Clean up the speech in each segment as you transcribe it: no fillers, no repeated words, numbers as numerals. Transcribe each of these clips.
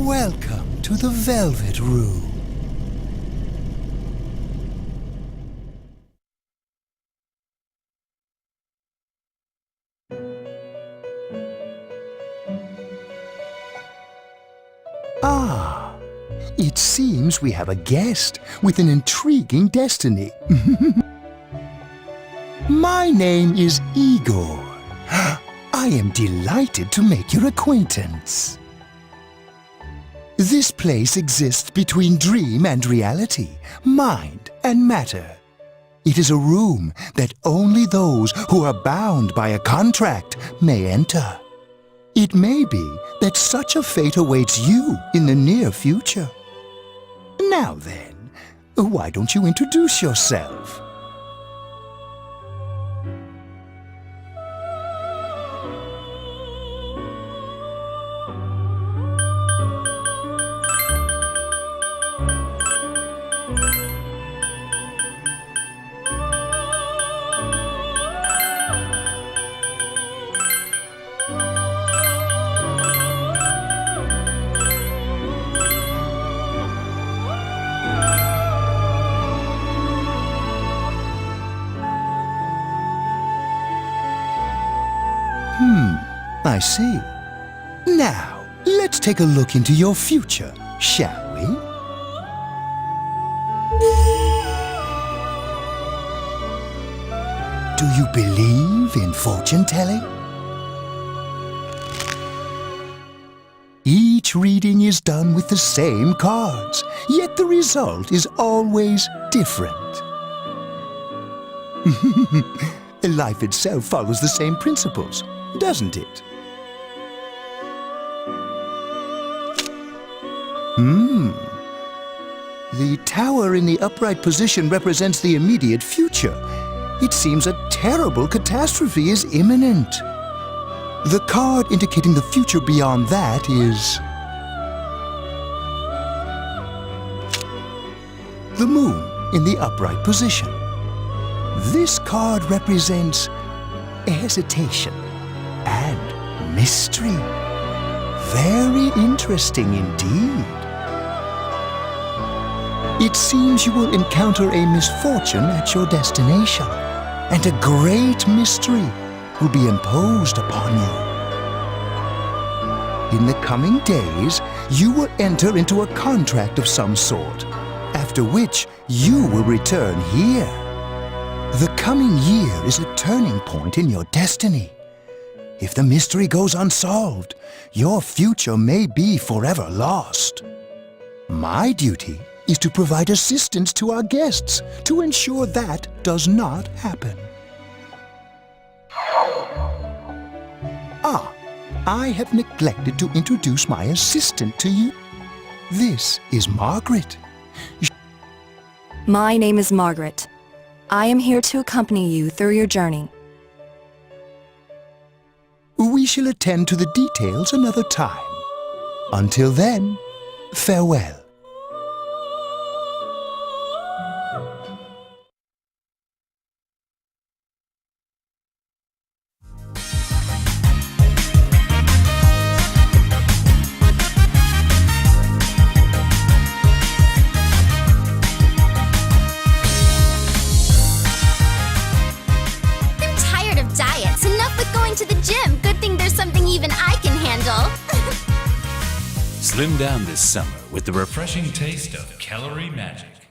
Welcome to the Velvet Room. Ah, it seems we have a guest with an intriguing destiny. My name is Igor. I am delighted to make your acquaintance. This place exists between dream and reality, mind and matter. It is a room that only those who are bound by a contract may enter. It may be that such a fate awaits you in the near future. Now then, why don't you introduce yourself? I see. Now, let's take a look into your future, shall we? Do you believe in fortune-telling? Each reading is done with the same cards, yet the result is always different. Life itself follows the same principles, doesn't it? The tower in the upright position represents the immediate future. It seems a terrible catastrophe is imminent. The card indicating the future beyond that is the moon in the upright position. This card represents hesitation and mystery. Very interesting indeed. It seems you will encounter a misfortune at your destination, and a great mystery will be imposed upon you. In the coming days, you will enter into a contract of some sort, after which you will return here. The coming year is a turning point in your destiny. If the mystery goes unsolved, your future may be forever lost. My duty is to provide assistance to our guests to ensure that does not happen. Ah, I have neglected to introduce my assistant to you. This is Margaret. My name is Margaret. I am here to accompany you through your journey. We shall attend to the details another time. Until then, farewell. To the gym. Good thing there's something even I can handle. Slim down this summer with the refreshing taste of calorie magic.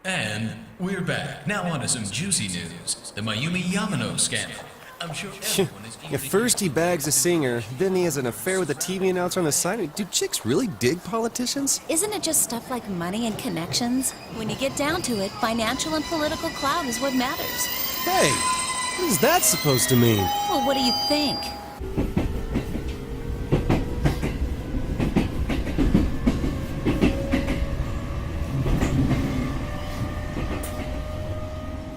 And we're back. Now on to some juicy news. The Mayumi Yamano scandal. I'm sure everyone is eager to First he bags a singer, then he has an affair with a TV announcer on the side. Do chicks really dig politicians? Isn't it just stuff like money and connections? When you get down to it, financial and political clout is what matters. Hey, what is that supposed to mean? Well, what do you think?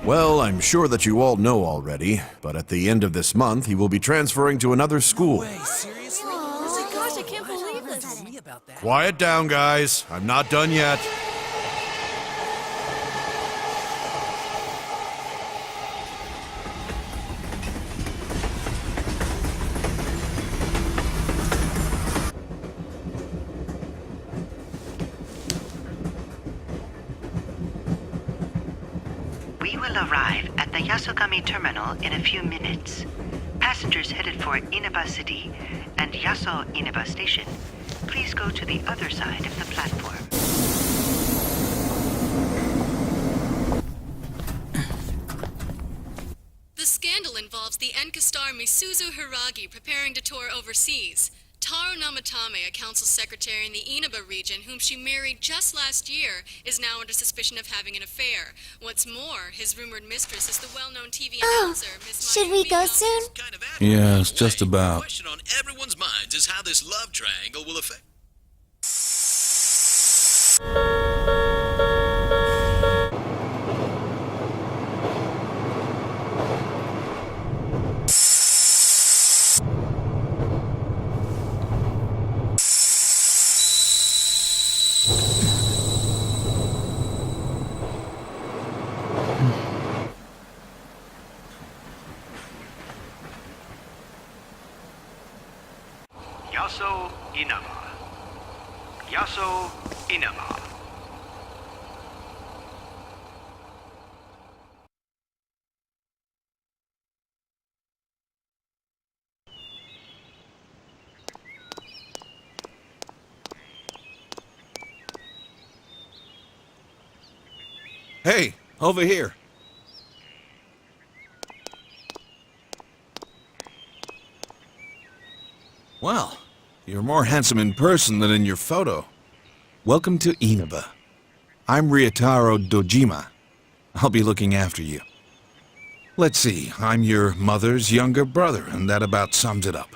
Well, I'm sure that you all know already, but at the end of this month, he will be transferring to another school. Seriously? Oh my gosh, I can't believe this. Quiet down, guys. I'm not done yet. will arrive at the Yasogami terminal in a few minutes. Passengers headed for Inaba City and Yaso Inaba Station, please go to the other side of the platform. The scandal involves the Enka star Misuzu Hiragi preparing to tour overseas. Taro Namatame, a council secretary in the Inaba region, whom she married just last year, is now under suspicion of having an affair. What's more, his rumored mistress is the well-known TV announcer, Miss Should we go soon? Yes, just The about. question on everyone's minds is how this love triangle will affect. Yaso Inaba. Yaso Inaba. Hey, over here. Well, you're more handsome in person than in your photo. Welcome to Inaba. I'm Ryotaro Dojima. I'll be looking after you. Let's see, I'm your mother's younger brother, and that about sums it up.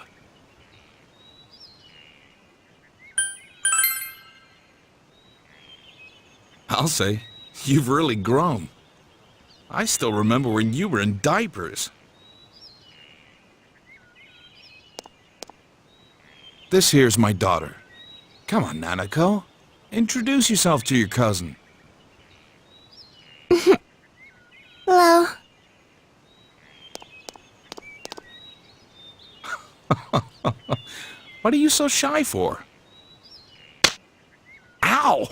I'll say, you've really grown. I still remember when you were in diapers. This here's my daughter. Come on, Nanako. Introduce yourself to your cousin. Hello. What are you so shy for? Ow!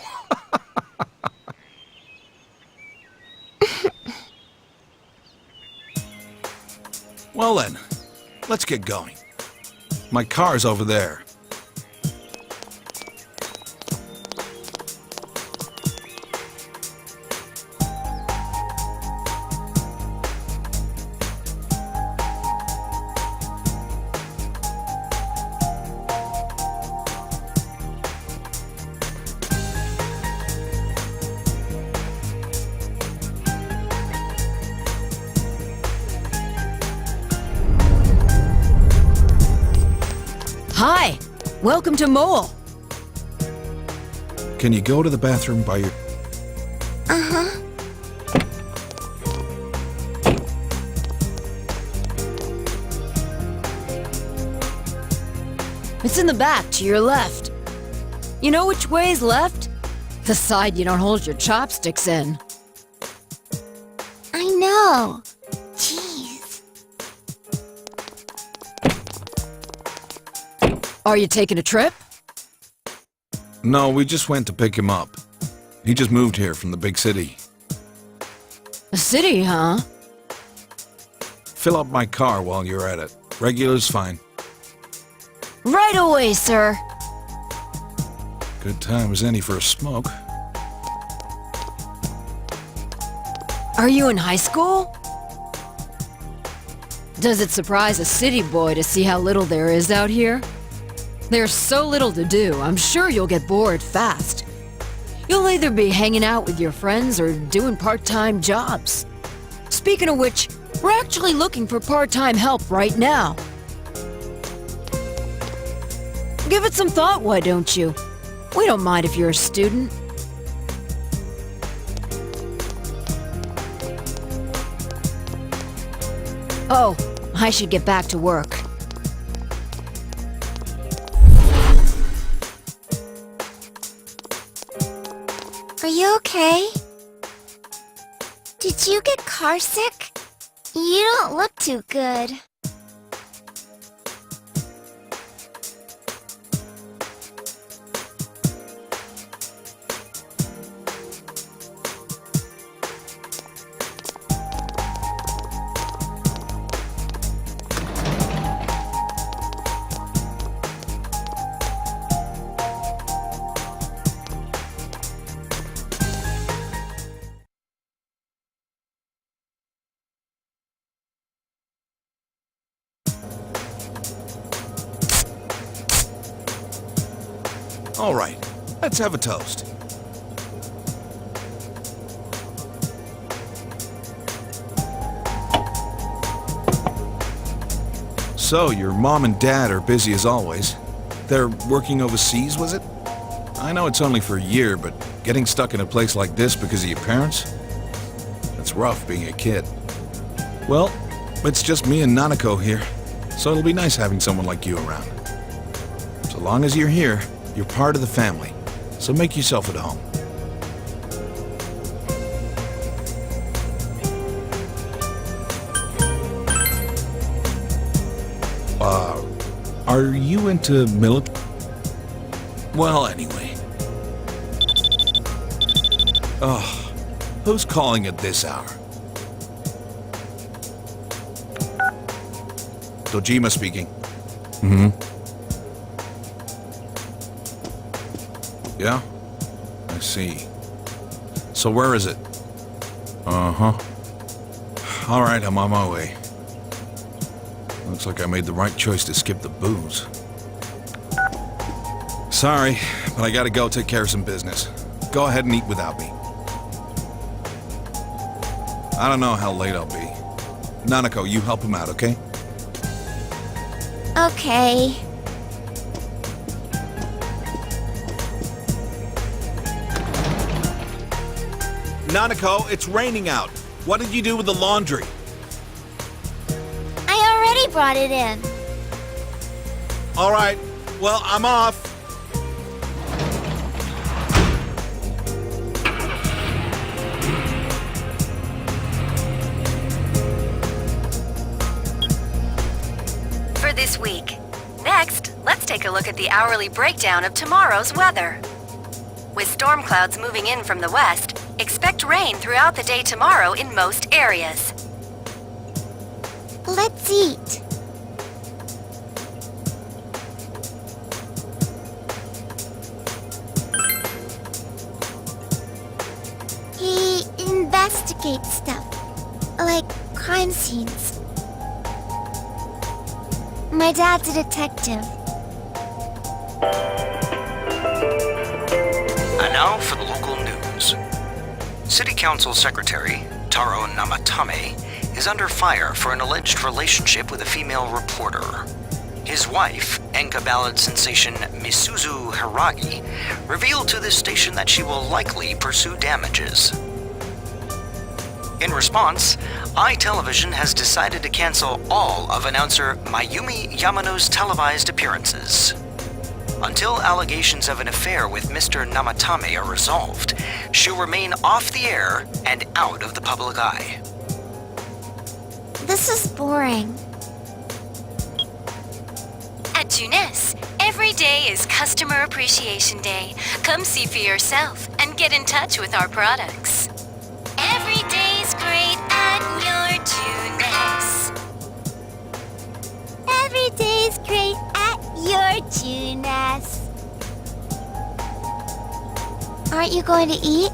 Well then, let's get going. My car's over there. Hi! Welcome to Mole. Can you go to the bathroom by your... Uh-huh. It's in the back, to your left. You know which way's left? The side you don't hold your chopsticks in. I know. Jeez. Are you taking a trip? No, we just went to pick him up. He just moved here from the big city. A city, huh? Fill up my car while you're at it. Regular's fine. Right away, sir. Good time as any for a smoke. Are you in high school? Does it surprise a city boy to see how little there is out here? There's so little to do, I'm sure you'll get bored fast. You'll either be hanging out with your friends or doing part-time jobs. Speaking of which, we're actually looking for part-time help right now. Give it some thought, why don't you? We don't mind if you're a student. Oh, I should get back to work. Are you okay? Did you get car sick? You don't look too good. All right, let's have a toast. So, your mom and dad are busy as always. They're working overseas, was it? I know it's only for a year, but getting stuck in a place like this because of your parents? It's rough being a kid. Well, it's just me and Nanako here, so it'll be nice having someone like you around. So long as you're here, you're part of the family, so make yourself at home. Are you into military? Well, anyway. Ugh, who's calling at this hour? Dojima speaking. Mm-hmm. Yeah? I see. So where is it? Uh-huh. All right, I'm on my way. Looks like I made the right choice to skip the booze. Sorry, but I gotta go take care of some business. Go ahead and eat without me. I don't know how late I'll be. Nanako, you help him out, okay? Okay. Nanako, it's raining out. What did you do with the laundry? I already brought it in. All right, well, I'm off. For this week. Next, let's take a look at the hourly breakdown of tomorrow's weather. With storm clouds moving in from the west, expect rain throughout the day tomorrow in most areas. Let's eat. He investigates stuff, like crime scenes. My dad's a detective. And now for the local news. City Council Secretary Taro Namatame is under fire for an alleged relationship with a female reporter. His wife, Enka ballad sensation Misuzu Hiragi, revealed to this station that she will likely pursue damages. In response, iTelevision has decided to cancel all of announcer Mayumi Yamano's televised appearances. Until allegations of an affair with Mr. Namatame are resolved, she'll remain off the air and out of the public eye. This is boring. At Junes, every day is Customer Appreciation Day. Come see for yourself and get in touch with our products. Every day's great at your Junes. Every day's great at your Junes. Aren't you going to eat?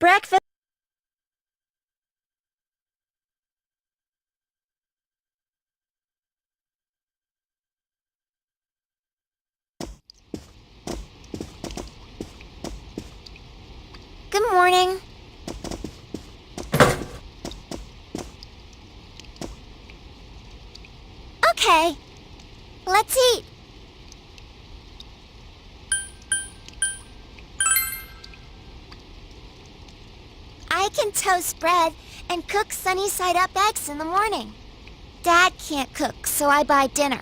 Breakfast. Good morning. Okay, let's eat. I can toast bread and cook sunny-side-up eggs in the morning. Dad can't cook, so I buy dinner.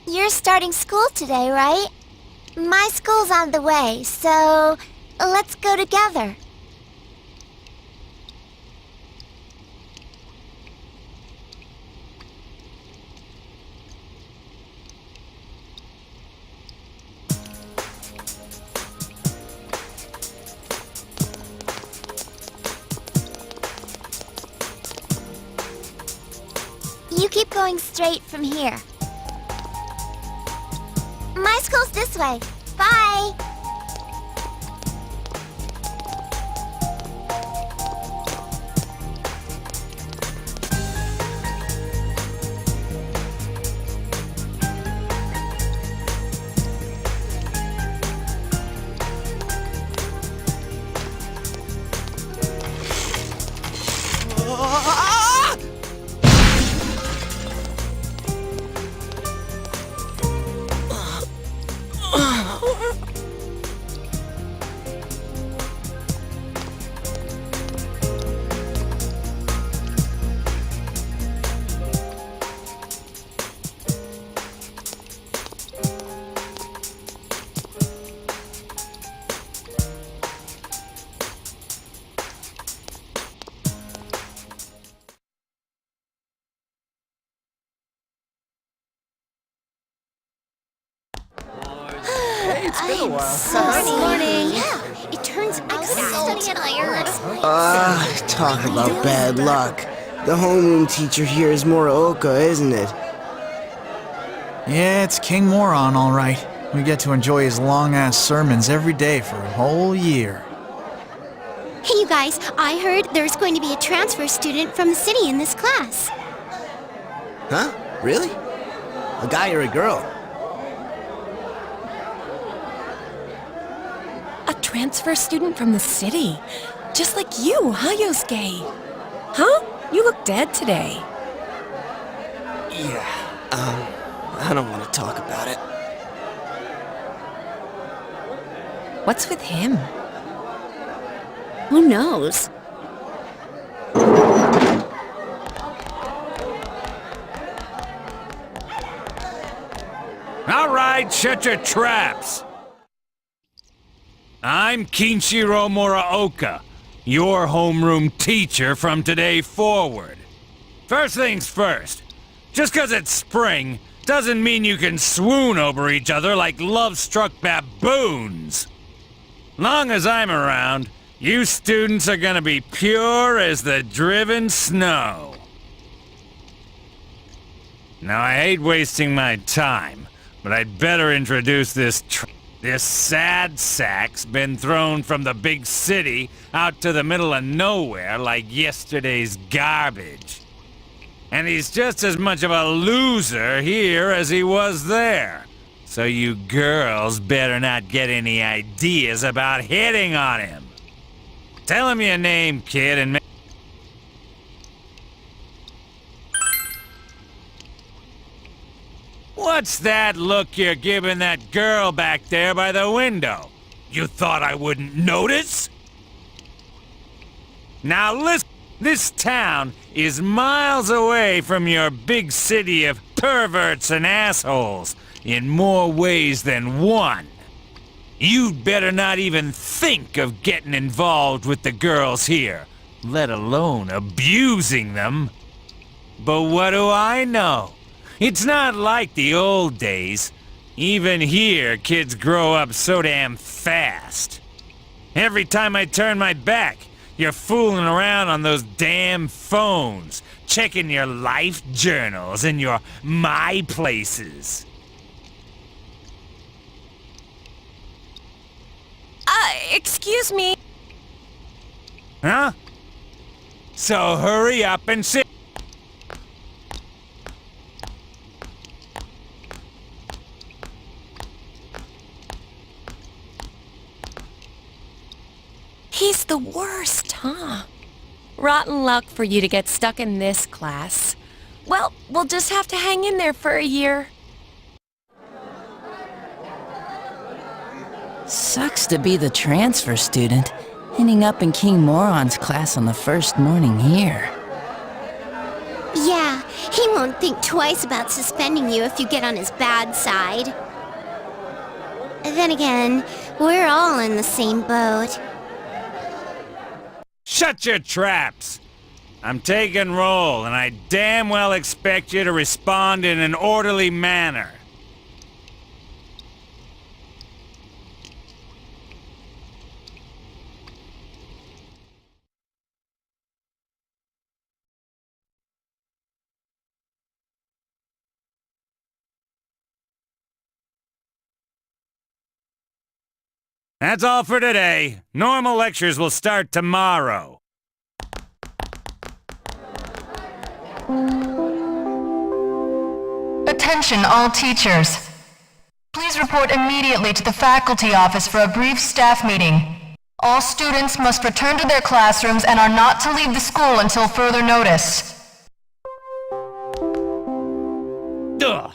You're starting school today, right? My school's on the way, so let's go together. You keep going straight from here. My school's this way. Bye! It's been a while. Morning. Yeah, it turns out studying iron. Talk about bad luck. The homeroom teacher here is Morooka, isn't it? Yeah, it's King Moron, all right. We get to enjoy his long-ass sermons every day for a whole year. Hey, you guys, I heard there's going to be a transfer student from the city in this class. Huh? Really? A guy or a girl? A transfer student from the city. Just like you, huh, Yosuke? Huh? You look dead today. Yeah, I don't want to talk about it. What's with him? Who knows? All right, shut your traps. I'm Kinshiro Morooka, your homeroom teacher from today forward. First things first, just 'cause it's spring doesn't mean you can swoon over each other like love-struck baboons. Long as I'm around, you students are gonna be pure as the driven snow. Now, I hate wasting my time, but I'd better introduce this sad sack's been thrown from the big city out to the middle of nowhere like yesterday's garbage. And he's just as much of a loser here as he was there. So you girls better not get any ideas about hitting on him. Tell him your name, kid, and What's that look you're giving that girl back there by the window? You thought I wouldn't notice? Now listen, this town is miles away from your big city of perverts and assholes in more ways than one. You'd better not even think of getting involved with the girls here, let alone abusing them. But what do I know? It's not like the old days. Even here, kids grow up so damn fast. Every time I turn my back, you're fooling around on those damn phones, checking your life journals and your My Places. Excuse me. Huh? So hurry up and sit. He's the worst, huh? Rotten luck for you to get stuck in this class. Well, we'll just have to hang in there for a year. Sucks to be the transfer student, ending up in King Moron's class on the first morning here. Yeah, he won't think twice about suspending you if you get on his bad side. Then again, we're all in the same boat. Shut your traps! I'm taking roll, and I damn well expect you to respond in an orderly manner. That's all for today. Normal lectures will start tomorrow. Attention all teachers. Please report immediately to the faculty office for a brief staff meeting. All students must return to their classrooms and are not to leave the school until further notice. Ugh!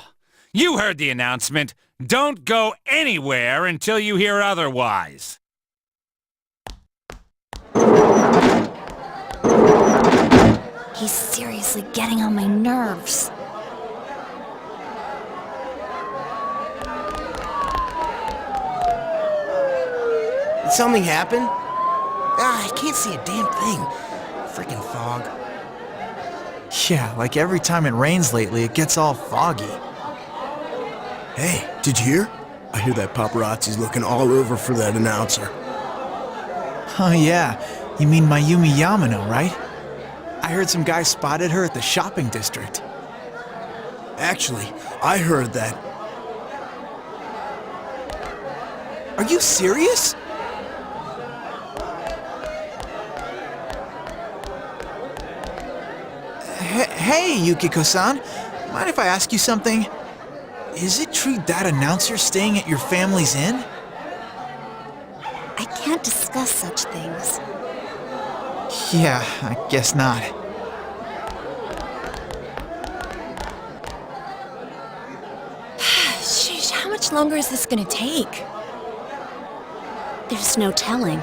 You heard the announcement. Don't go anywhere until you hear otherwise. He's seriously getting on my nerves. Did something happen? I can't see a damn thing. Freaking fog. Yeah, like every time it rains lately, it gets all foggy. Hey, did you hear? I hear that paparazzi's looking all over for that announcer. Oh yeah, you mean Mayumi Yamano, right? I heard some guy spotted her at the shopping district. Actually, I heard that. Are you serious? Hey, Yukiko-san. Mind if I ask you something? Is it true that announcer's staying at your family's inn? I can't discuss such things. Yeah, I guess not. Sheesh, how much longer is this gonna take? There's no telling.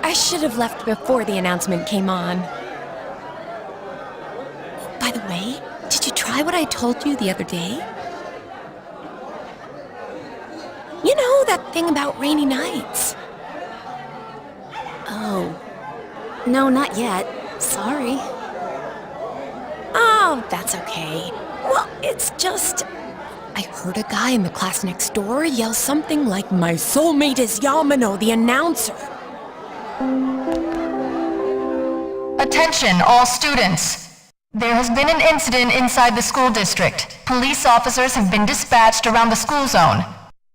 I should have left before the announcement came on. By the way, did you try what I told you the other day? You know, that thing about rainy nights. Oh. No, not yet. Sorry. Oh, that's okay. Well, it's just... I heard a guy in the class next door yell something like, "My soulmate is Yamano, the announcer." Attention all students. There has been an incident inside the school district. Police officers have been dispatched around the school zone.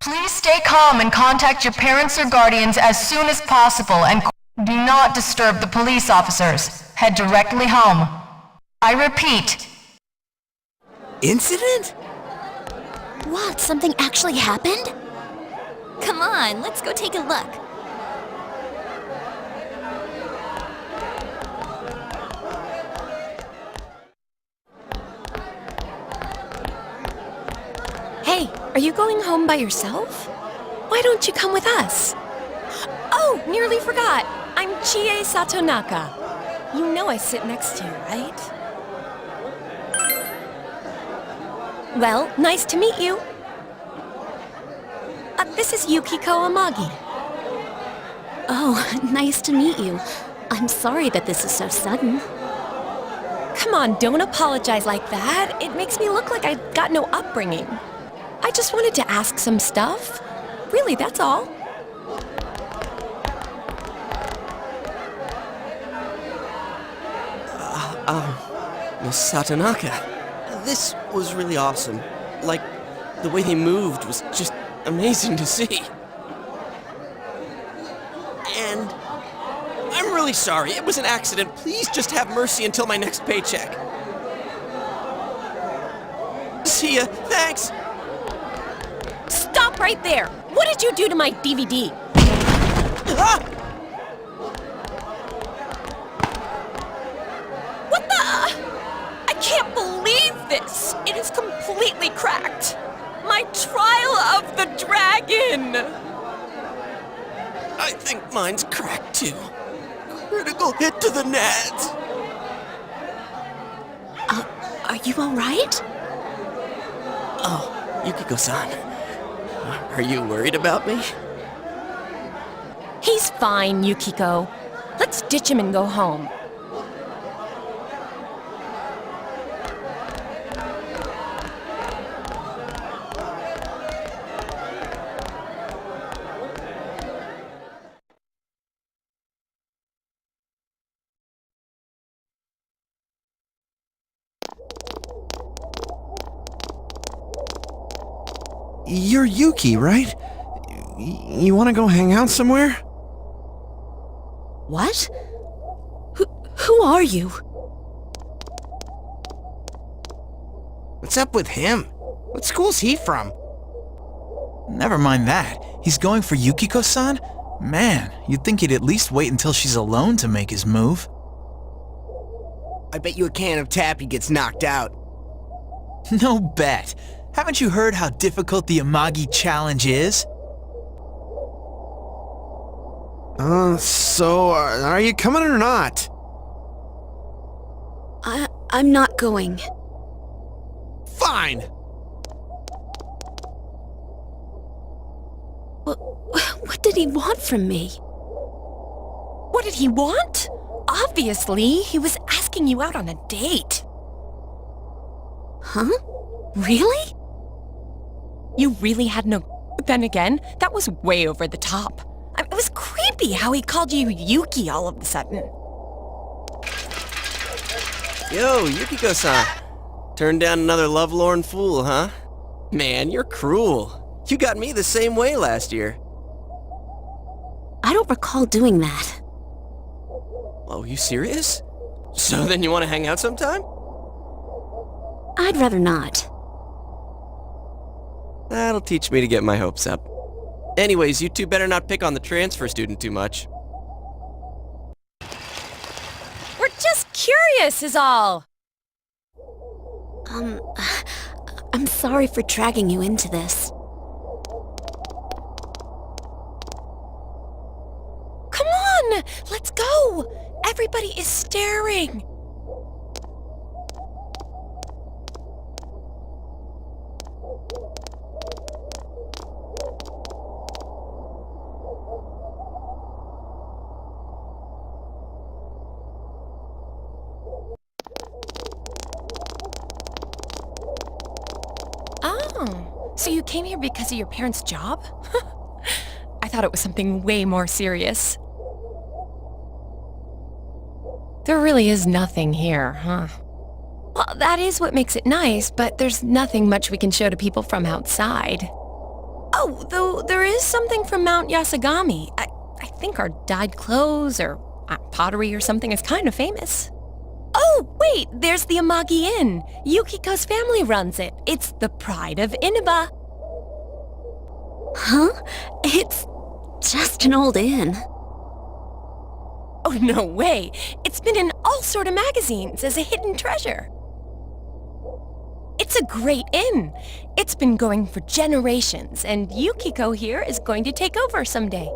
Please stay calm and contact your parents or guardians as soon as possible and do not disturb the police officers. Head directly home. I repeat. Incident? What? Something actually happened? Come on, let's go take a look. Hey, are you going home by yourself? Why don't you come with us? Oh, nearly forgot. I'm Chie Satonaka. You know I sit next to you, right? Well, nice to meet you. This is Yukiko Amagi. Oh, nice to meet you. I'm sorry that this is so sudden. Come on, don't apologize like that. It makes me look like I've got no upbringing. I just wanted to ask some stuff. Really, that's all. Miss Satonaka, this was really awesome. Like, the way they moved was just amazing to see. And really sorry. It was an accident. Please just have mercy until my next paycheck. See ya. Thanks. Stop right there! What did you do to my DVD? Ah! What the? I can't believe this! It is completely cracked! My Trial of the Dragon! I think mine's cracked too. Critical hit to the nads. Are you alright? Oh, Yukiko-san. Are you worried about me? He's fine, Yukiko. Let's ditch him and go home. You're Yuki, right? You want to go hang out somewhere? What? Who are you? What's up with him? What school's he from? Never mind that. He's going for Yukiko-san? Man, you'd think he'd at least wait until she's alone to make his move. I bet you a can of Tappy gets knocked out. No bet. Haven't you heard how difficult the Amagi challenge is? So, are you coming or not? I'm not going. Fine! What did he want from me? What did he want? Obviously, he was asking you out on a date. Huh? Really? You really had no... Then again, that was way over the top. It was creepy how he called you Yuki all of a sudden. Yo, Yukiko-san. Turned down another lovelorn fool, huh? Man, you're cruel. You got me the same way last year. I don't recall doing that. Oh, you serious? So then you want to hang out sometime? I'd rather not. That'll teach me to get my hopes up. Anyways, you two better not pick on the transfer student too much. We're just curious is all. I'm sorry for dragging you into this. Come on, let's go. Everybody is staring. Oh, so you came here because of your parents' job? I thought it was something way more serious. There really is nothing here, huh? Well, that is what makes it nice, but there's nothing much we can show to people from outside. Oh, though there is something from Mount Yasagami. I think our dyed clothes or pottery or something is kind of famous. Oh, wait, there's the Amagi Inn. Yukiko's family runs it. It's the pride of Inaba. Huh? It's just an old inn. Oh, no way. It's been in all sort of magazines as a hidden treasure. It's a great inn. It's been going for generations, and Yukiko here is going to take over someday.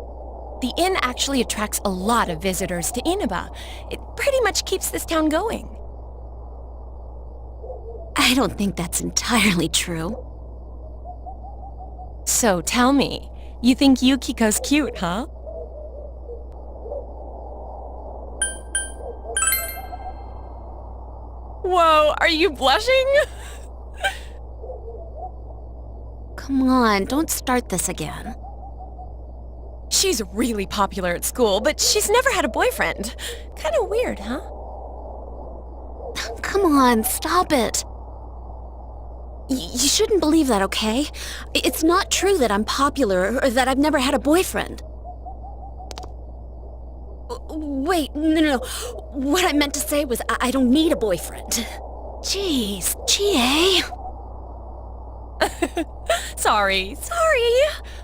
The inn actually attracts a lot of visitors to Inaba. It pretty much keeps this town going. I don't think that's entirely true. So tell me, you think Yukiko's cute, huh? Whoa, are you blushing? Come on, don't start this again. She's really popular at school, but she's never had a boyfriend. Kind of weird, huh? Come on, stop it. You shouldn't believe that, okay? It's not true that I'm popular or that I've never had a boyfriend. Wait, no. What I meant to say was I don't need a boyfriend. Jeez, GA. Sorry.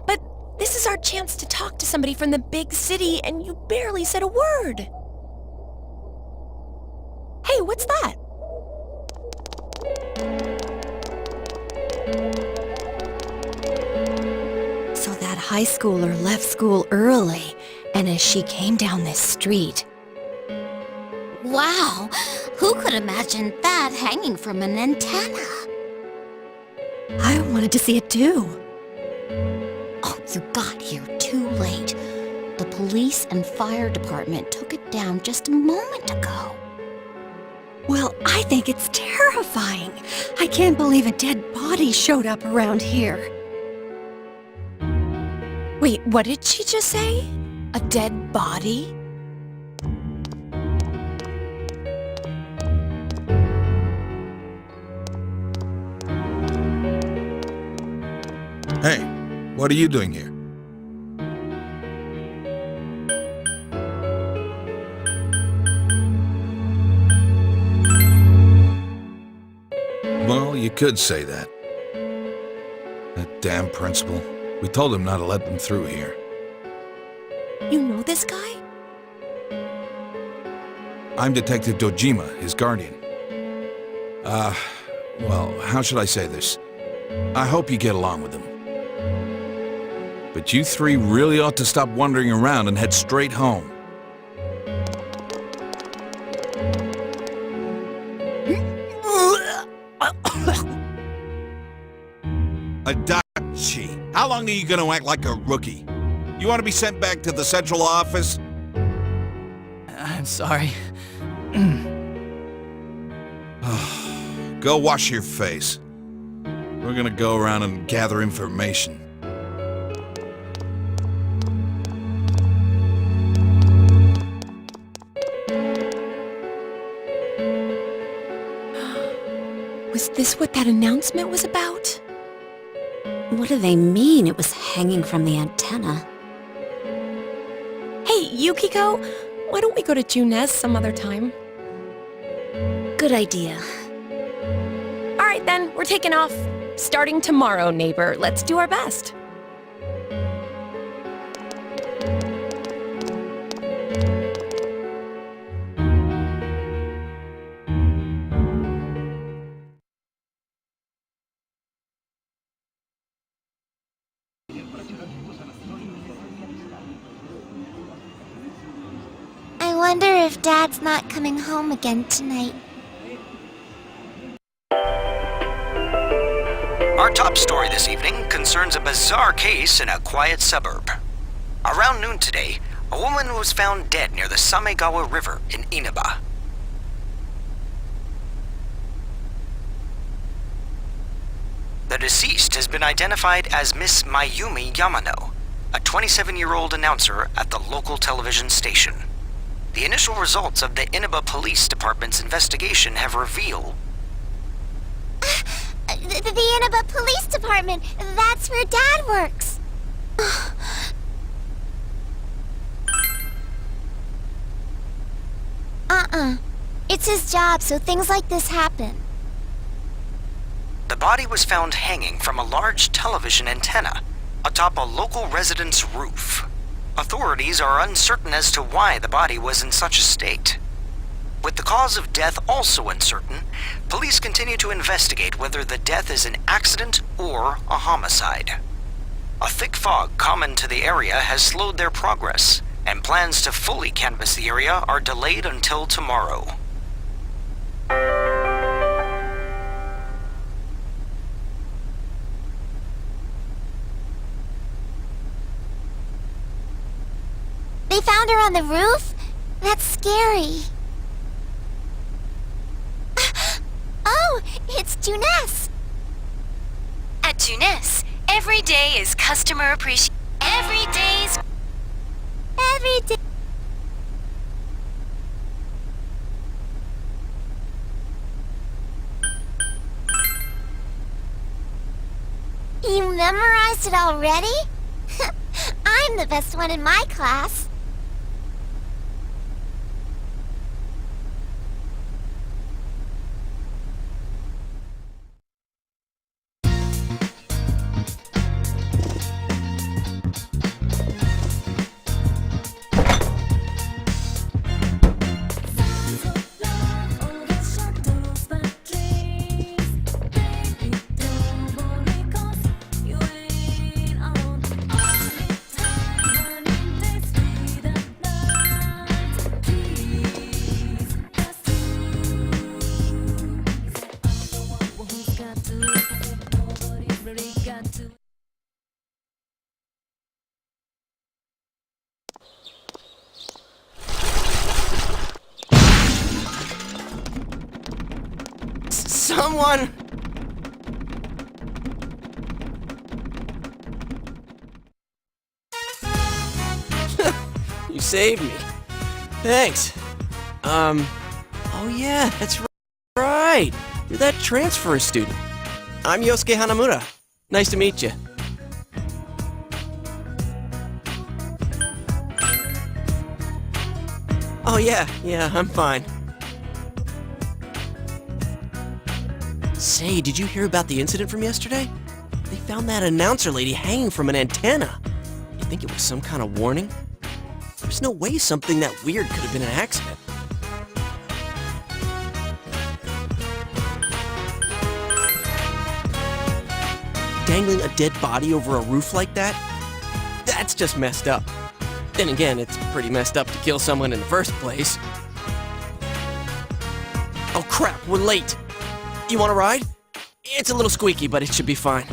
But this is our chance to talk to somebody from the big city, and you barely said a word. Hey, what's that? So that high schooler left school early, and as she came down this street... Wow! Who could imagine that hanging from an antenna? I wanted to see it too. Oh, you got here too late. The police and fire department took it down just a moment ago. Well, I think it's terrifying. I can't believe a dead body showed up around here. Wait, what did she just say? A dead body? Hey, what are you doing here? Well, you could say that. That damn principal. We told him not to let them through here. You know this guy? I'm Detective Dojima, his guardian. Well, how should I say this? I hope you get along with him. But you three really ought to stop wandering around and head straight home. Adachi, how long are you gonna act like a rookie? You want to be sent back to the central office? I'm sorry. Go wash your face. We're gonna go around and gather information. Was this what that announcement was about? What do they mean it was hanging from the antenna? Hey, Yukiko, why don't we go to Junez some other time? Good idea. All right then, we're taking off. Starting tomorrow, neighbor. Let's do our best. I wonder if Dad's not coming home again tonight. Our top story this evening concerns a bizarre case in a quiet suburb. Around noon today, a woman was found dead near the Samegawa River in Inaba. The deceased has been identified as Miss Mayumi Yamano, a 27-year-old announcer at the local television station. The initial results of the Inaba Police Department's investigation have revealed The Inaba Police Department! That's where Dad works! It's his job, so things like this happen. the body was found hanging from a large television antenna atop a local resident's roof. Authorities are uncertain as to why the body was in such a state. With the cause of death also uncertain, police continue to investigate whether the death is an accident or a homicide. A thick fog common to the area has slowed their progress, and plans to fully canvass the area are delayed until tomorrow. They found her on the roof? That's scary. Oh, it's Junez. At Junez, every day is customer appreciation. Every day. You memorized it already? I'm the best one in my class. Someone! You saved me. Thanks. Oh yeah, that's right. You're that transfer student. I'm Yosuke Hanamura. Nice to meet you. Oh yeah, I'm fine. Say, did you hear about the incident from yesterday? They found that announcer lady hanging from an antenna. You think it was some kind of warning? There's no way something that weird could have been an accident. Dangling a dead body over a roof like that? That's just messed up. Then again, it's pretty messed up to kill someone in the first place. Oh crap, we're late. You want to ride? It's a little squeaky, but it should be fine.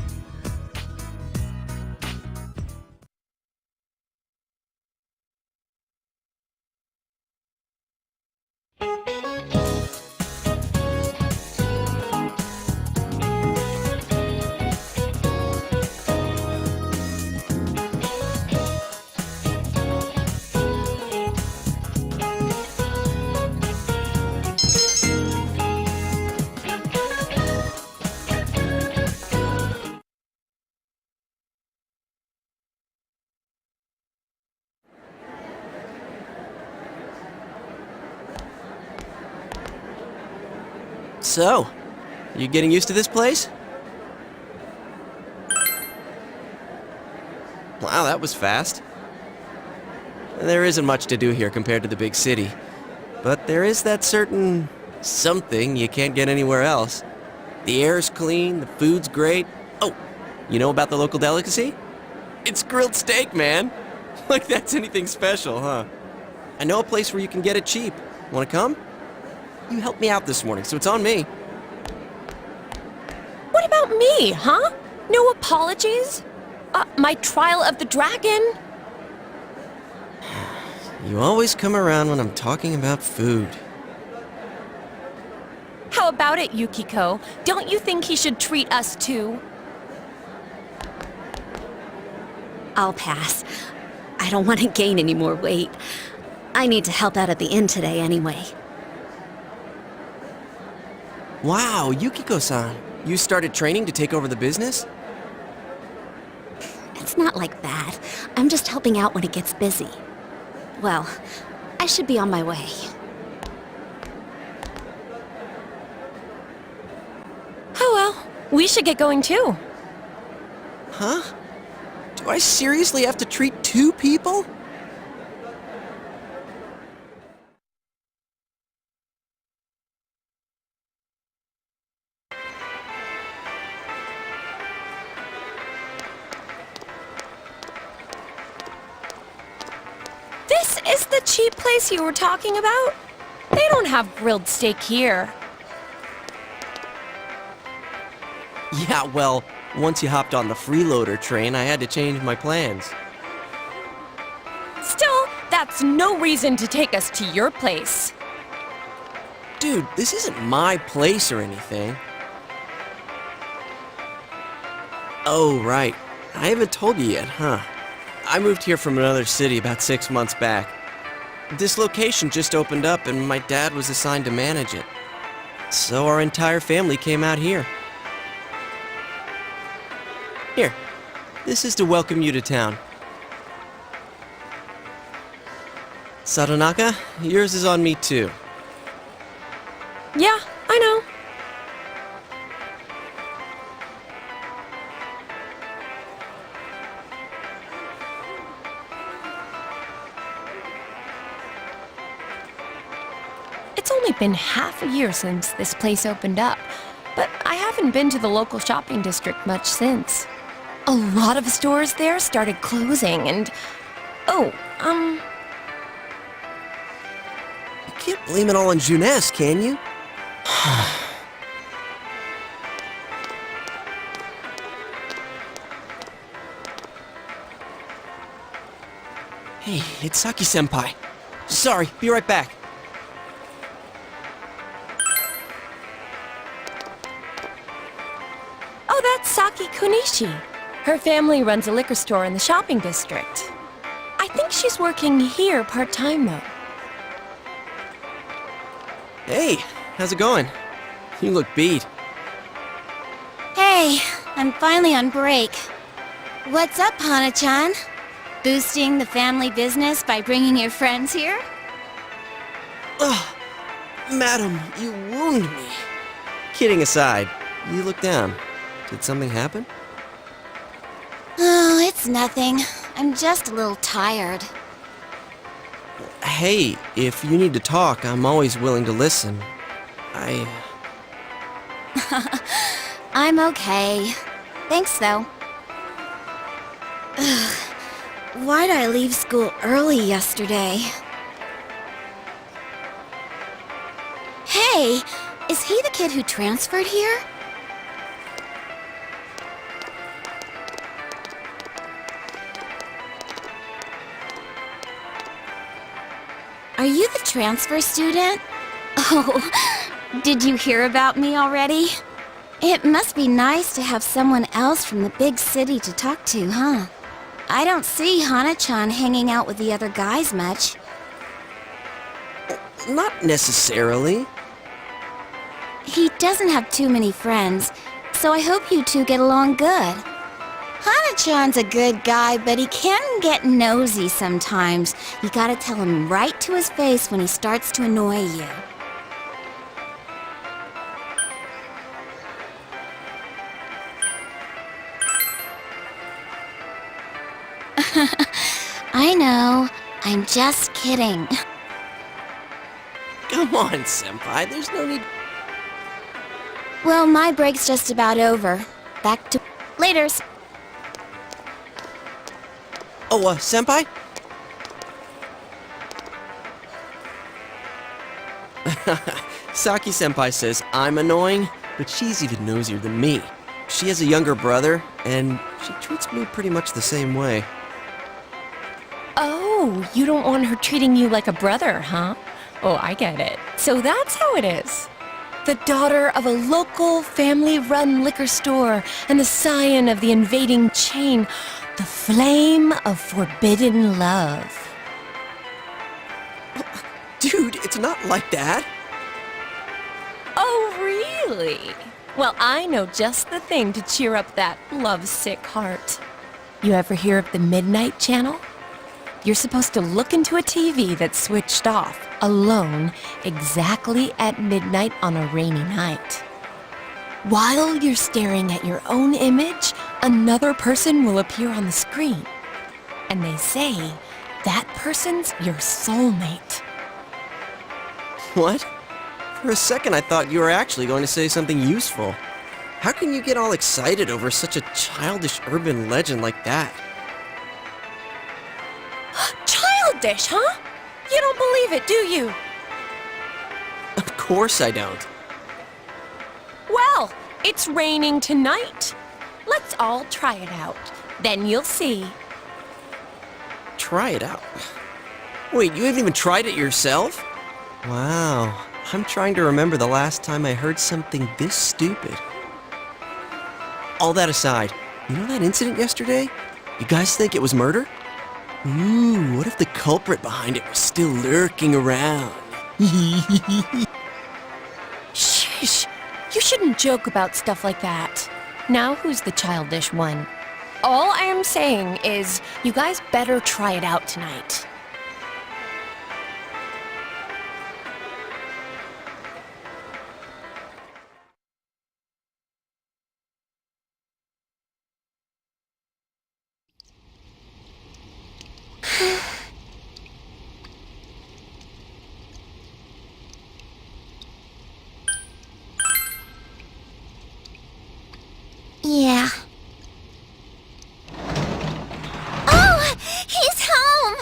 So, you getting used to this place? Wow, that was fast. There isn't much to do here compared to the big city, but there is that certain something you can't get anywhere else. The air's clean, the food's great. Oh, you know about the local delicacy? It's grilled steak, man. Like that's anything special, huh? I know a place where you can get it cheap. Wanna come? You helped me out this morning, so it's on me. What about me, huh? No apologies? My trial of the dragon? You always come around when I'm talking about food. How about it, Yukiko? Don't you think he should treat us too? I'll pass. I don't want to gain any more weight. I need to help out at the inn today anyway. Wow, Yukiko-san. You started training to take over the business? It's not like that. I'm just helping out when it gets busy. Well, I should be on my way. Oh well, we should get going too. Huh? Do I seriously have to treat 2 people? This is the cheap place you were talking about? They don't have grilled steak here. Yeah, well, once you hopped on the freeloader train, I had to change my plans. Still, that's no reason to take us to your place. Dude, this isn't my place or anything. Oh, right. I haven't told you yet, huh? I moved here from another city about 6 months back. This location just opened up and my dad was assigned to manage it. So our entire family came out here. Here, this is to welcome you to town. Satonaka, yours is on me too. Yeah, I know. It's only been half a year since this place opened up, but I haven't been to the local shopping district much since. A lot of stores there started closing and... Oh, You can't blame it all on Jeunesse, can you? Hey, it's Saki-senpai. Sorry, be right back. Oh, that's Saki Kunishi. Her family runs a liquor store in the shopping district. I think she's working here part-time, though. Hey, how's it going? You look beat. Hey, I'm finally on break. What's up, Hana-chan? Boosting the family business by bringing your friends here? Ugh, madam, you wound me. Kidding aside, you look down. Did something happen? Oh, it's nothing. I'm just a little tired. Hey, if you need to talk, I'm always willing to listen. I'm okay. Thanks, though. Ugh. Why'd I leave school early yesterday? Hey, is he the kid who transferred here? Are you the transfer student? Oh, did you hear about me already? It must be nice to have someone else from the big city to talk to, huh? I don't see Hana-chan hanging out with the other guys much. Not necessarily. He doesn't have too many friends, so I hope you two get along good. Hana-chan's a good guy, but he can get nosy sometimes. You gotta tell him right to his face when he starts to annoy you. I know. I'm just kidding. Come on, senpai, there's no need... Well, my break's just about over. Back to... Laters. Oh, senpai? Saki-senpai says I'm annoying, but she's even nosier than me. She has a younger brother, and she treats me pretty much the same way. Oh, you don't want her treating you like a brother, huh? Oh, I get it. So that's how it is. The daughter of a local family-run liquor store and the scion of the invading chain, the flame of forbidden love. Dude, it's not like that. Oh, really? Well, I know just the thing to cheer up that lovesick heart. You ever hear of the Midnight Channel? You're supposed to look into a TV that's switched off, alone, exactly at midnight on a rainy night. While you're staring at your own image, another person will appear on the screen. And they say that person's your soulmate. What? For a second I thought you were actually going to say something useful. How can you get all excited over such a childish urban legend like that? Childish, huh? You don't believe it, do you? Of course I don't. Well, it's raining tonight. Let's all try it out. Then you'll see. Try it out? Wait, you haven't even tried it yourself? Wow, I'm trying to remember the last time I heard something this stupid. All that aside, you know that incident yesterday? You guys think it was murder? Ooh, what if the culprit behind it was still lurking around? Shh! You shouldn't joke about stuff like that. Now who's the childish one? All I am saying is, you guys better try it out tonight. Yeah. Oh! He's home!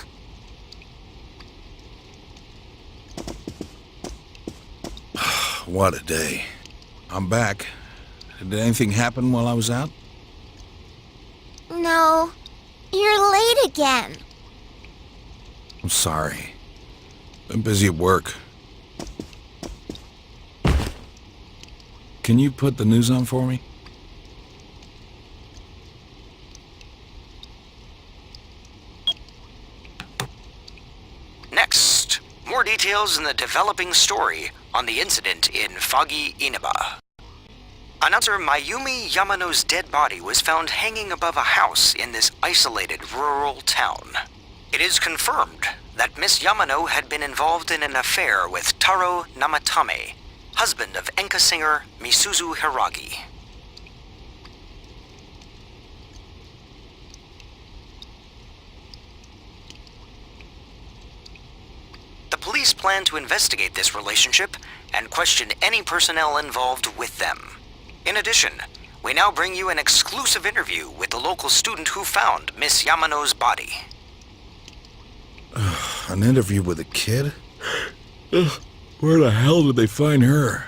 What a day. I'm back. Did anything happen while I was out? No. You're late again. I'm sorry. Been busy at work. Can you put the news on for me? Next, more details in the developing story on the incident in foggy Inaba. Announcer Mayumi Yamano's dead body was found hanging above a house in this isolated rural town. It is confirmed that Miss Yamano had been involved in an affair with Taro Namatame, husband of enka singer Misuzu Hiragi. The police plan to investigate this relationship and question any personnel involved with them. In addition, we now bring you an exclusive interview with the local student who found Miss Yamano's body. An interview with a kid? Where the hell did they find her?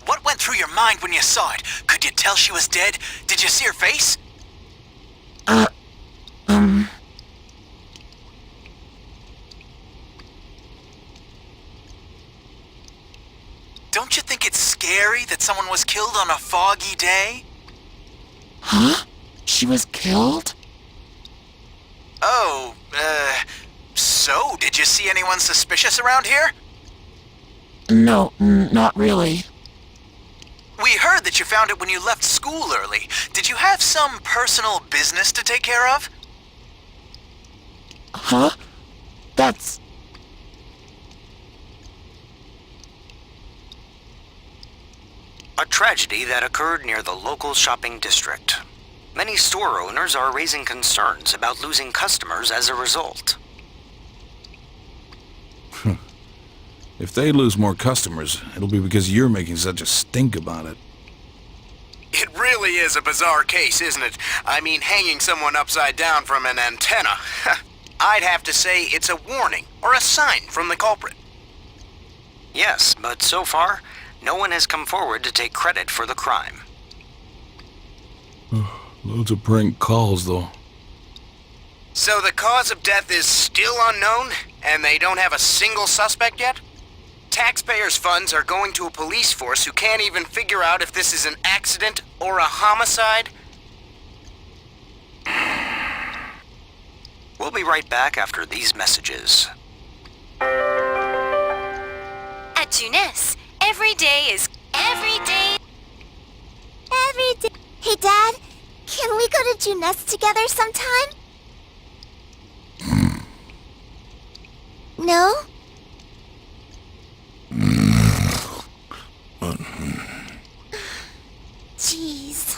What went through your mind when you saw it? Could you tell she was dead? Did you see her face? Don't you think it's scary that someone was killed on a foggy day? Huh? She was killed? Oh, so did you see anyone suspicious around here? No, not really. We heard that you found it when you left school early. Did you have some personal business to take care of? Huh? That's... A tragedy that occurred near the local shopping district. Many store owners are raising concerns about losing customers as a result. If they lose more customers, it'll be because you're making such a stink about it. It really is a bizarre case, isn't it? I mean, hanging someone upside down from an antenna. I'd have to say it's a warning or a sign from the culprit. Yes, but so far, no one has come forward to take credit for the crime. Loads of prank calls, though. So the cause of death is still unknown, and they don't have a single suspect yet? Taxpayers' funds are going to a police force who can't even figure out if this is an accident or a homicide? We'll be right back after these messages. At Jeunesse, every day is every day. Every day. Hey, Dad, can we go to Jeunesse together sometime? No? Jeez.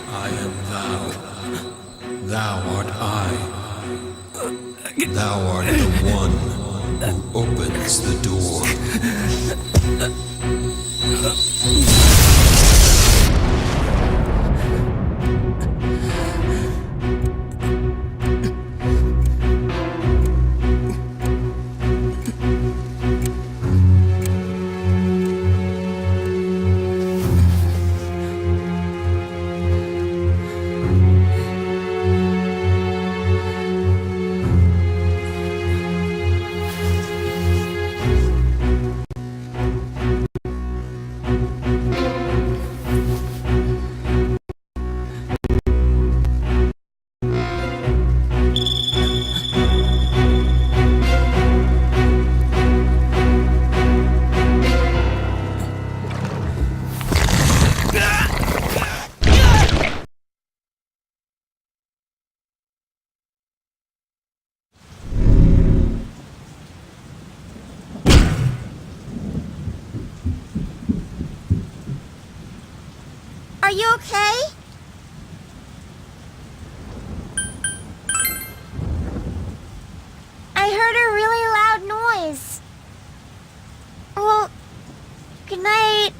I am thou. Thou art I. Thou art the one who opens the door. you okay? I heard a really loud noise. Well, good night.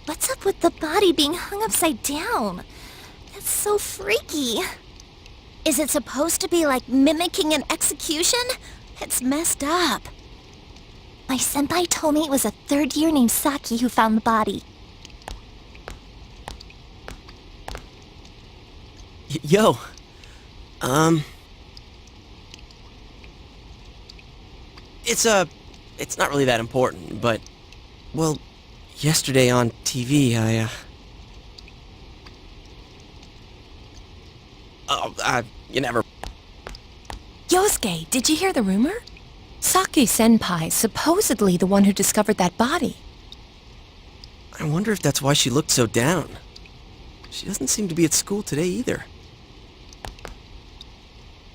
What's up with the body being hung upside down? That's so freaky. Is it supposed to be like mimicking an execution? It's messed up. My senpai told me it was a third year named Saki who found the body. Yo. It's not really that important, but, well, yesterday on TV, you never... Yosuke, did you hear the rumor? Saki-senpai, supposedly the one who discovered that body. I wonder if that's why she looked so down. She doesn't seem to be at school today either.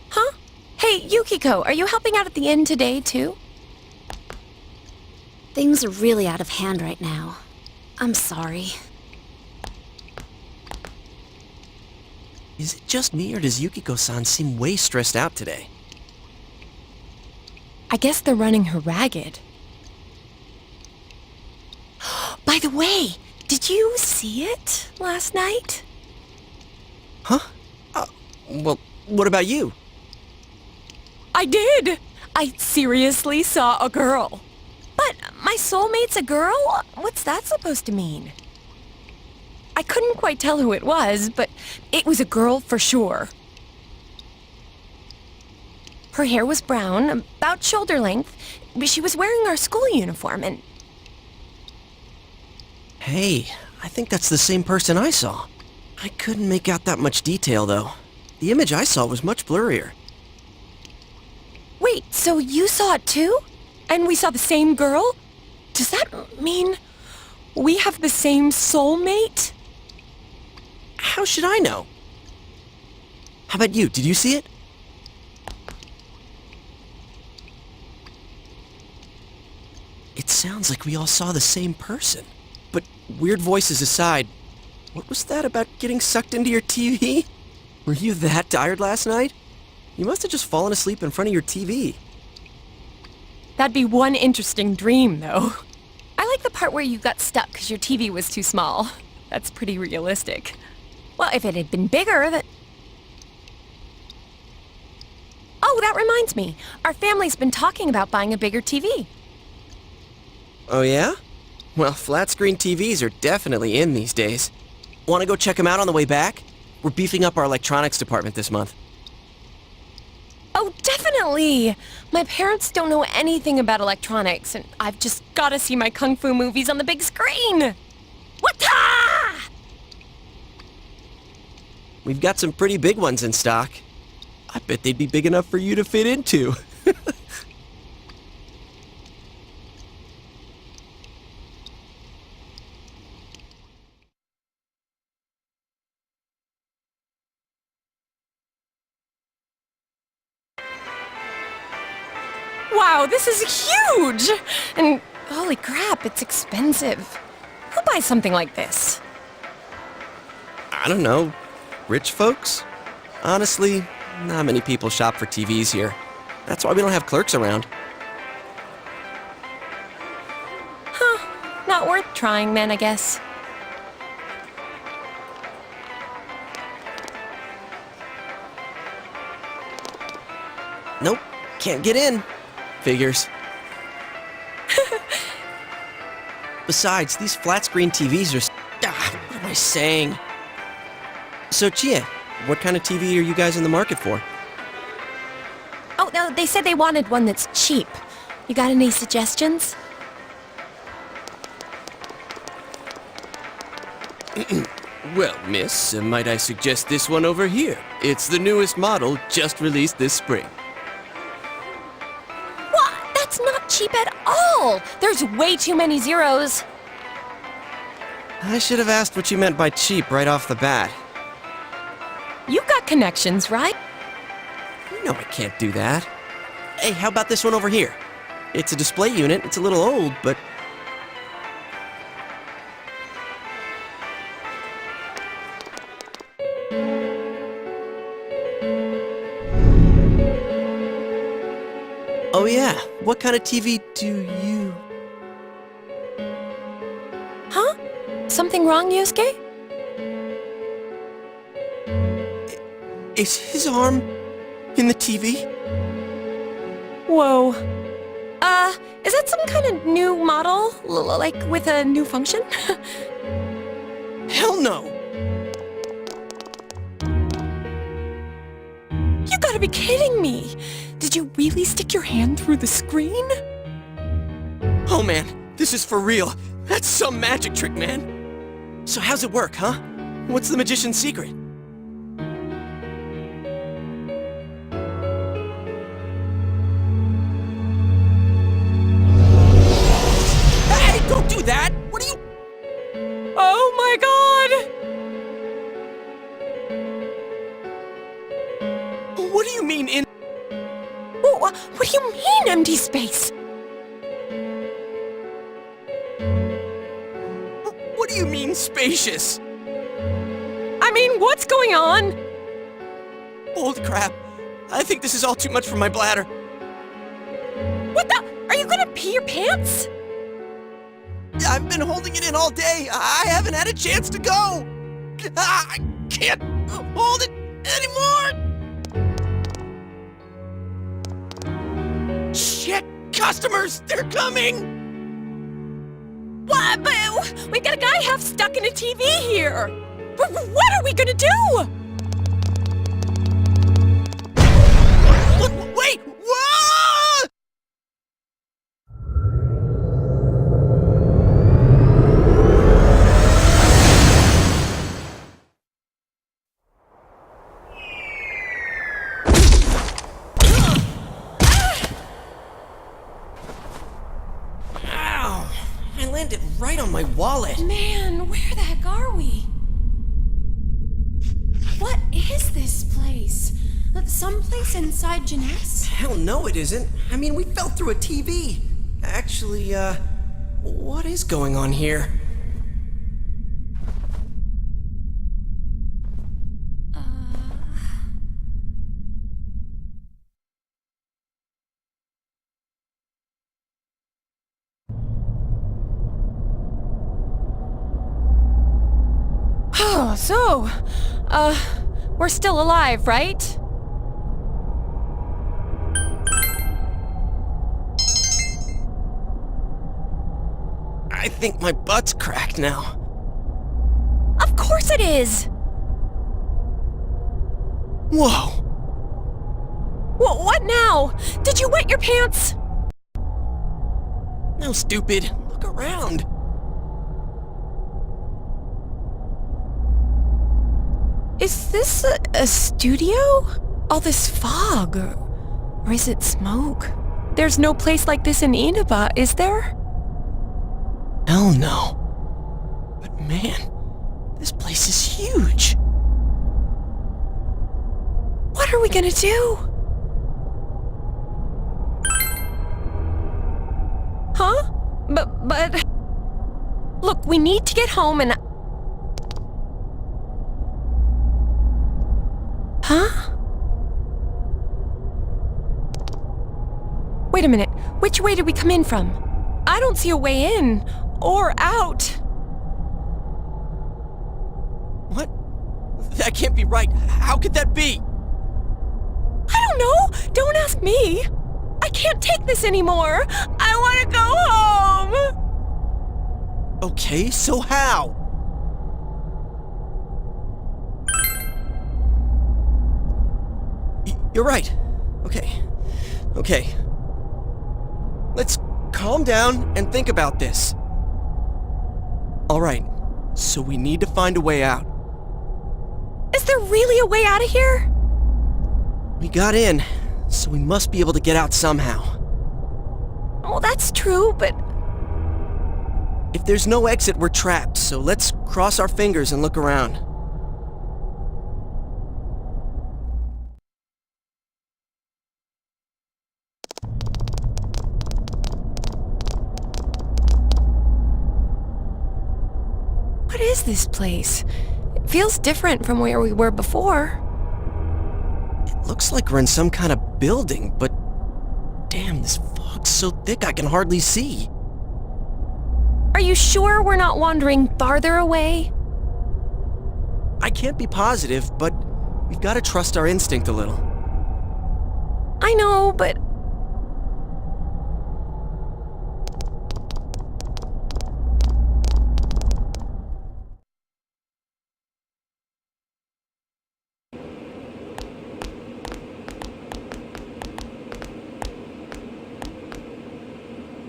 Huh? Hey, Yukiko, are you helping out at the inn today, too? Things are really out of hand right now. I'm sorry. Is it just me, or does Yukiko-san seem way stressed out today? I guess they're running her ragged. By the way, did you see it last night? Huh? Well, what about you? I did! I seriously saw a girl. But my soulmate's a girl? What's that supposed to mean? I couldn't quite tell who it was, but it was a girl for sure. Her hair was brown, about shoulder length. She was wearing our school uniform and... Hey, I think that's the same person I saw. I couldn't make out that much detail, though. The image I saw was much blurrier. Wait, so you saw it too? And we saw the same girl? Does that mean we have the same soulmate? How should I know? How about you? Did you see it? It sounds like we all saw the same person. But weird voices aside, what was that about getting sucked into your TV? Were you that tired last night? You must have just fallen asleep in front of your TV. That'd be one interesting dream, though. I like the part where you got stuck because your TV was too small. That's pretty realistic. Well, if it had been bigger, that... Oh, that reminds me. Our family's been talking about buying a bigger TV. Oh yeah? Well, flat-screen TVs are definitely in these days. Want to go check them out on the way back? We're beefing up our electronics department this month. Oh, definitely! My parents don't know anything about electronics, and I've just gotta see my kung fu movies on the big screen! Wata! We've got some pretty big ones in stock. I bet they'd be big enough for you to fit into. Wow, this is huge! And holy crap, it's expensive. Who buys something like this? I don't know. Rich folks? Honestly, not many people shop for TVs here. That's why we don't have clerks around. Huh. Not worth trying then, I guess. Nope, can't get in. Figures. Besides, these flat-screen TVs are... what am I saying? So, Chia, what kind of TV are you guys in the market for? Oh, no, they said they wanted one that's cheap. You got any suggestions? Well, miss, might I suggest this one over here? It's the newest model, just released this spring. What? That's not cheap at all! There's way too many zeros. I should have asked what you meant by cheap right off the bat. You've got connections, right? You know I can't do that. Hey, how about this one over here? It's a display unit, it's a little old, but... Oh yeah, what kind of TV do you... Huh? Something wrong, Yusuke? Is his arm in the TV? Whoa. Is that some kind of new model? Like with a new function? Hell no! You gotta be kidding me! Did you really stick your hand through the screen? Oh man, this is for real. That's some magic trick, man. So how's it work, huh? What's the magician's secret? Hey, don't do that! What are you... Oh my god! What do you mean in... What do you mean, empty space? What do you mean, spacious? I mean, what's going on? Holy crap. I think this is all too much for my bladder. What the? Are you gonna pee your pants? I've been holding it in all day. I haven't had a chance to go. I can't hold it anymore. Shit! Customers! They're coming! What? But we've got a guy half stuck in a TV here! What are we gonna do? Wait! Whoa! I landed right on my wallet. Man, where the heck are we? What is this place? Someplace inside Jeunesse? Hell no it isn't. I mean, we fell through a TV. Actually, what is going on here? Oh, so, we're still alive, right? I think my butt's cracked now. Of course it is! Whoa! What now? Did you wet your pants? No, stupid. Look around. Is this a studio? All this fog, or is it smoke? There's no place like this in Inaba, is there? Hell no. But man, this place is huge. What are we gonna do? But... Look, we need to get home and... Huh? Wait a minute. Which way did we come in from? I don't see a way in or out. What? That can't be right. How could that be? I don't know. Don't ask me. I can't take this anymore. I want to go home. Okay, so how? You're right. Okay. Let's calm down and think about this. All right, so we need to find a way out. Is there really a way out of here? We got in, so we must be able to get out somehow. Well, that's true, but... If there's no exit, we're trapped, so let's cross our fingers and look around. What is this place? It feels different from where we were before. It looks like we're in some kind of building, but... Damn, this fog's so thick I can hardly see. Are you sure we're not wandering farther away? I can't be positive, but we've got to trust our instinct a little. I know, but...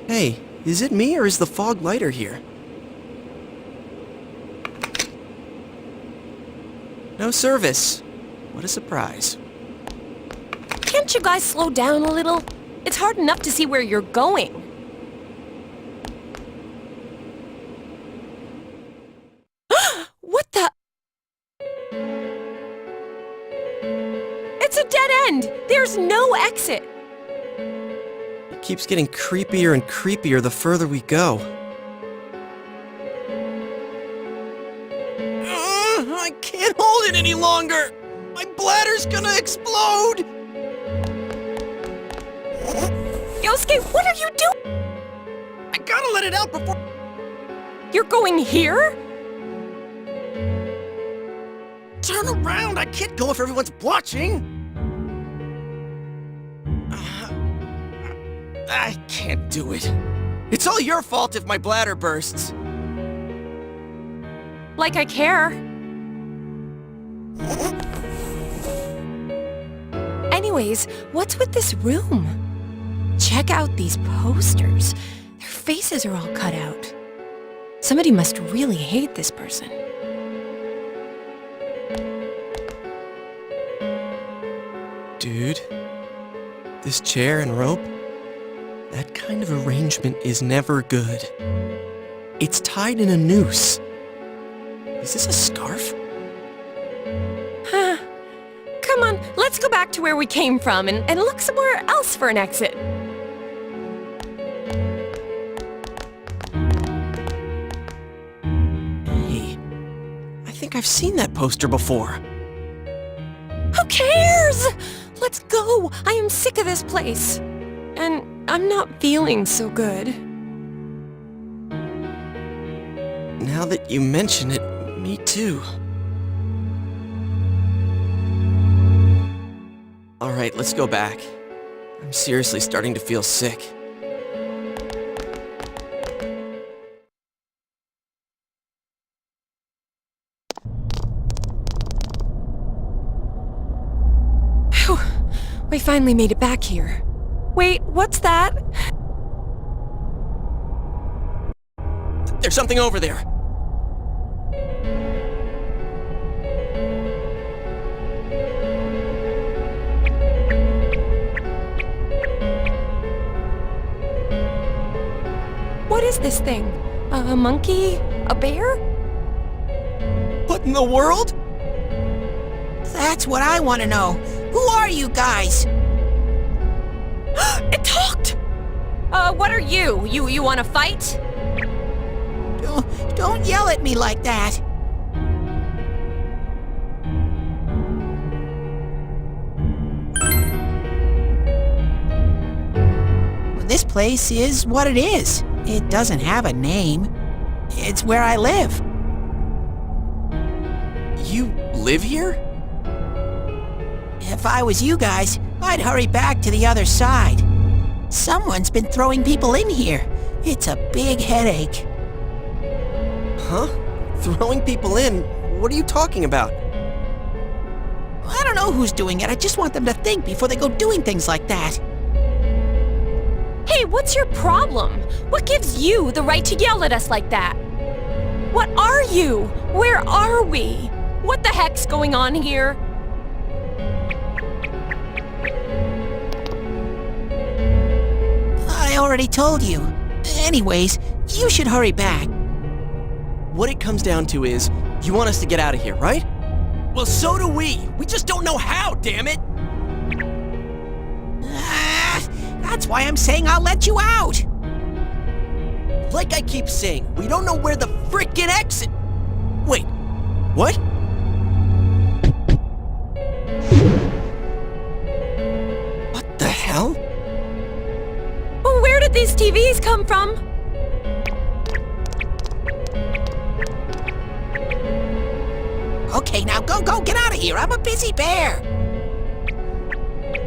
Hey, is it me or is the fog lighter here? No service. What a surprise. Can't you guys slow down a little? It's hard enough to see where you're going. What the? It's a dead end! There's no exit! It keeps getting creepier and creepier the further we go. I can't hold it any longer! My bladder's gonna explode! Yosuke, what are you doing? I gotta let it out before... You're going here? Turn around! I can't go if everyone's watching! I can't do it. It's all your fault if my bladder bursts. Like I care. Anyways, what's with this room? Check out these posters. Their faces are all cut out. Somebody must really hate this person. Dude, this chair and rope, that kind of arrangement is never good. It's tied in a noose. Is this a scarf? Huh. Come on, let's go back to where we came from and look somewhere else for an exit. Hey, I think I've seen that poster before. Who cares? Let's go. I am sick of this place. And I'm not feeling so good. Now that you mention it, me too. Alright, let's go back. I'm seriously starting to feel sick. Phew. We finally made it back here. Wait, what's that? There's something over there. What is this thing? A monkey? A bear? What in the world? That's what I want to know. Who are you guys? It talked! What are you? You want to fight? Don't yell at me like that. This place is what it is. It doesn't have a name. It's where I live. You live here? If I was you guys, I'd hurry back to the other side. Someone's been throwing people in here. It's a big headache. Huh? Throwing people in? What are you talking about? I don't know who's doing it. I just want them to think before they go doing things like that. Hey, what's your problem? What gives you the right to yell at us like that? What are you? Where are we? What the heck's going on here? I already told you. Anyways, you should hurry back. What it comes down to is, you want us to get out of here, right? Well, so do we. We just don't know how, damn it! That's why I'm saying I'll let you out. Like I keep saying, we don't know where the frickin' exit... Wait, what? What the hell? Where did these TVs come from? Okay, now go, get out of here. I'm a busy bear.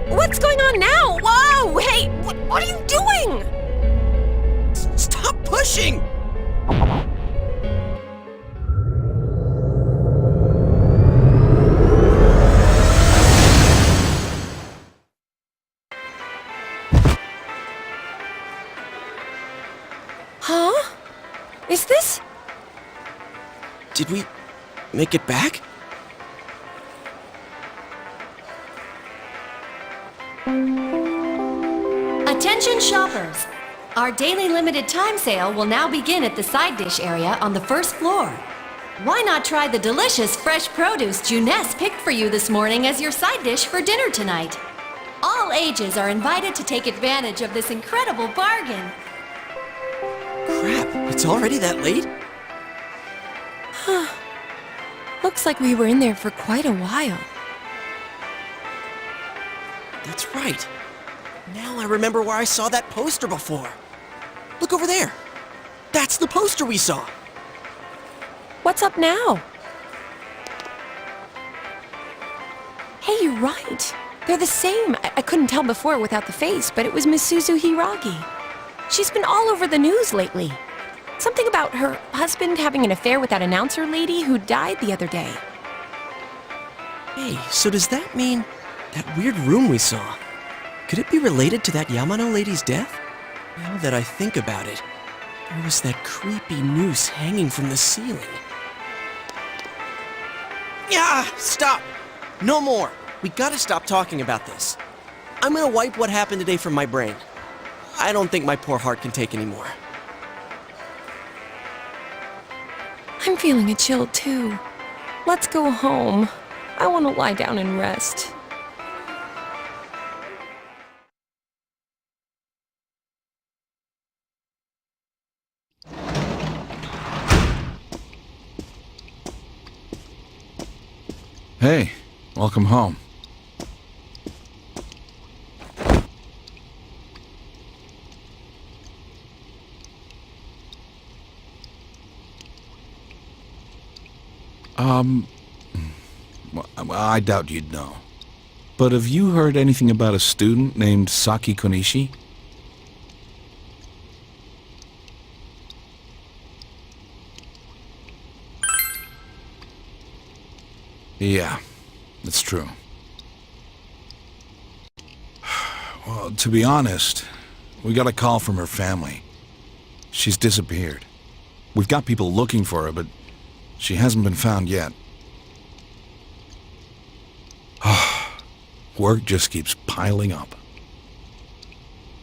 What's going on now? Whoa! Hey, what are you doing? Stop pushing! Huh? Is this... Did we make it back? Attention shoppers! Our daily limited time sale will now begin at the side dish area on the first floor. Why not try the delicious fresh produce Juness picked for you this morning as your side dish for dinner tonight? All ages are invited to take advantage of this incredible bargain. Crap, it's already that late? Looks like we were in there for quite a while. That's right. Now I remember where I saw that poster before. Look over there. That's the poster we saw. What's up now? Hey, you're right. They're the same. I couldn't tell before without the face, but it was Misuzu Hiragi. She's been all over the news lately. Something about her husband having an affair with that announcer lady who died the other day. Hey, so does that mean that weird room we saw? Could it be related to that Yamano lady's death? Now that I think about it, there was that creepy noose hanging from the ceiling. Yeah, stop! No more! We gotta stop talking about this. I'm gonna wipe what happened today from my brain. I don't think my poor heart can take anymore. I'm feeling a chill too. Let's go home. I want to lie down and rest. Hey, welcome home. Well, I doubt you'd know. But have you heard anything about a student named Saki Konishi? Yeah, that's true. Well, to be honest, we got a call from her family. She's disappeared. We've got people looking for her, but she hasn't been found yet. Work just keeps piling up.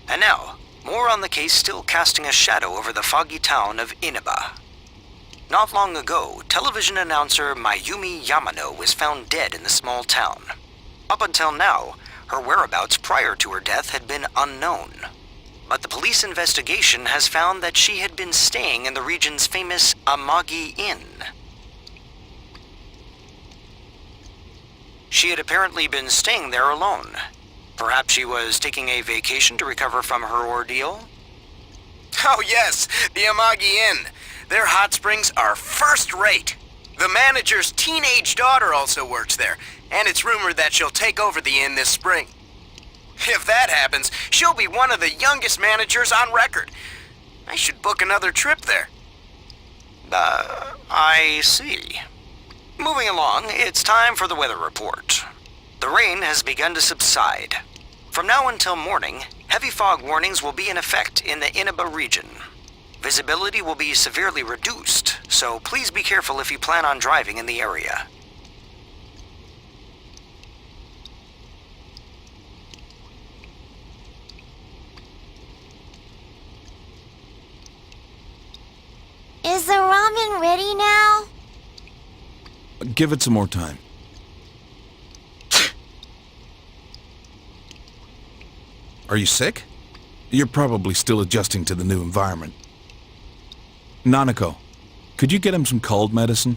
And now, more on the case still casting a shadow over the foggy town of Inaba. Not long ago, television announcer Mayumi Yamano was found dead in the small town. Up until now, her whereabouts prior to her death had been unknown. but the police investigation has found that she had been staying in the region's famous Amagi Inn. She had apparently been staying there alone. Perhaps she was taking a vacation to recover from her ordeal? Oh yes, the Amagi Inn. Their hot springs are first rate. The manager's teenage daughter also works there, and it's rumored that she'll take over the inn this spring. If that happens, she'll be one of the youngest managers on record. I should book another trip there. I see. Moving along, it's time for the weather report. The rain has begun to subside. From now until morning, heavy fog warnings will be in effect in the Inaba region. Visibility will be severely reduced, so please be careful if you plan on driving in the area. Is the ramen ready now? Give it some more time. Are you sick? You're probably still adjusting to the new environment. Nanako, could you get him some cold medicine?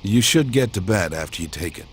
You should get to bed after you take it.